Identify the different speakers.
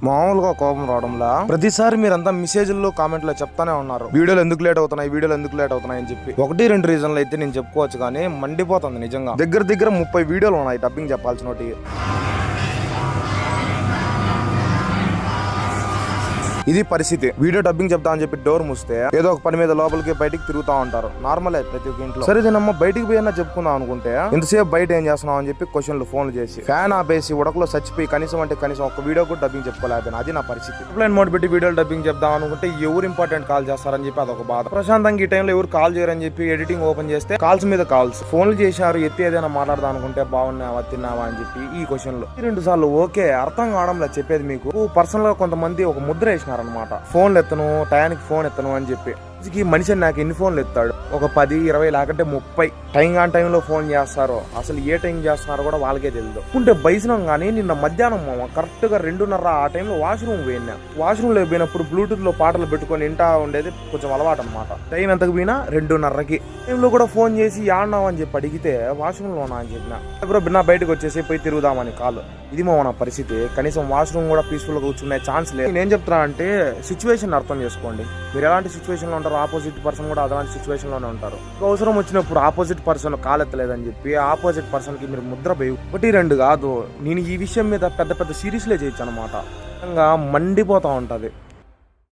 Speaker 1: మామూలుగా కోపం రావడంలా ప్రతిసారి మీరంతా మెసేజ్ల్లో కామెంట్లో చెప్తానే ఉన్నారు వీడియోలు ఎందుకు లేట్ అవుతున్నాయి అని చెప్పి. 1-2 రీజన్లు అయితే నేను చెప్పుకోవచ్చు, కానీ మండిపోతుంది నిజంగా. దగ్గర 30 వీడియోలు ఉన్నాయి డబ్బింగ్ చెప్పాల్సినవి. ఇది పరిస్థితి. వీడియో డబ్బింగ్ చెప్తా అని చెప్పి డోర్ మూస్తే ఏదో ఒక పని మీద లోపలికి బయటికి తిరుగుతా ఉంటారు. నార్మల్ ప్రతి ఒక్క ఇంట్లో. సరే దీనమ్మ బయటికి పోయినా చెప్పుకుందాం అనుకుంటే ఇంతసేపు బయట ఏం చేస్తున్నావు అని చెప్పి క్వశ్చన్లు ఫోన్లు చేసి ఫ్యాన్ ఆపేసి ఉడకలో చచ్చిపోయి కనీసం ఒక వీడియో కూడా డబ్బింగ్ చెప్పుకోలేకపోయినా. అది నా పరిస్థితి. ప్లేన్ మోడ్ పెట్టి వీడియోలు డబ్బింగ్ చెప్దాం అనుకుంటే ఎవరు ఇంపార్టెంట్ కాల్ చేస్తారని చెప్పి అదొక బాధ. ప్రశాంతంగా ఈ టైంలో ఎవరు కాల్ చేయరని చెప్పి ఎడిటింగ్ ఓపెన్ చేస్తే కాల్స్ మీద కాల్స్. ఫోన్లు చేశారు, ఎత్తి ఏదైనా మాట్లాడదాం అనుకుంటే బాగున్నావా తిన్నావా అని చెప్పి ఈ క్వశ్చన్లు 2 సార్లు. ఓకే, అర్థం కావడంలో చెప్పేది మీకు. పర్సనల్ గా కొంతమంది ఒక ముద్ర వేసినారు అనమాట. ఫోన్లు ఎత్తను, టయానికి ఫోన్ ఎత్తను అని చెప్పి. మనిషి నాకు ఎన్ని ఫోన్లు ఎత్తాడు? ఒక 10, 20 లేకంటే 30 టైంలో ఫోన్ చేస్తారు. అసలు ఏ టైం చేస్తున్నారో కూడా వాళ్ళకే తెలియదు. ఉంటే బయసినాం కానీ నిన్న మధ్యాహ్నం కరెక్ట్ గా 2:30 ఆ టైంలో వాష్రూమ్ పోయినా. వాష్రూమ్ లో పోయినప్పుడు బ్లూటూత్ లో పాటలు పెట్టుకొని వింటా ఉండేది కొంచెం అలవాటు అనమాట. టైం ఎంతకు పోయినా 2:30కి. టైంలో కూడా ఫోన్ చేసి ఆడినావు అని చెప్పి అడిగితే వాష్రూమ్ లోనా అని చెప్పిన. ఇప్పుడు బిన్నా బయటకు వచ్చేసి పోయి తిరుగుదామని కాల్. ఇది నా పరిస్థితి. కనీసం వాష్రూమ్ కూడా పీస్ఫుల్ గా కూర్చునే ఛాన్స్ లేదు. నేను చెప్తున్నా అంటే సిచ్యువేషన్ అర్థం చేసుకోండి. మీరు ఎలాంటి సిచ్యువేషన్ లో ఉంటారు, ఆపోజిట్ పర్సన్ కూడా అలాంటి సిచ్యువేషన్ లోనే ఉంటారు. అవసరం వచ్చినప్పుడు ఆపోజిట్ పర్సన్ కాలెత్తలేదని చెప్పి ఆపోజిట్ పర్సన్ కి మీరు ముద్ర పోయి 1-2 కాదు, నేను ఈ విషయం మీద పెద్ద సిరీస్లే చేయొచ్చు అనమాట. మండిపోతా ఉంటది.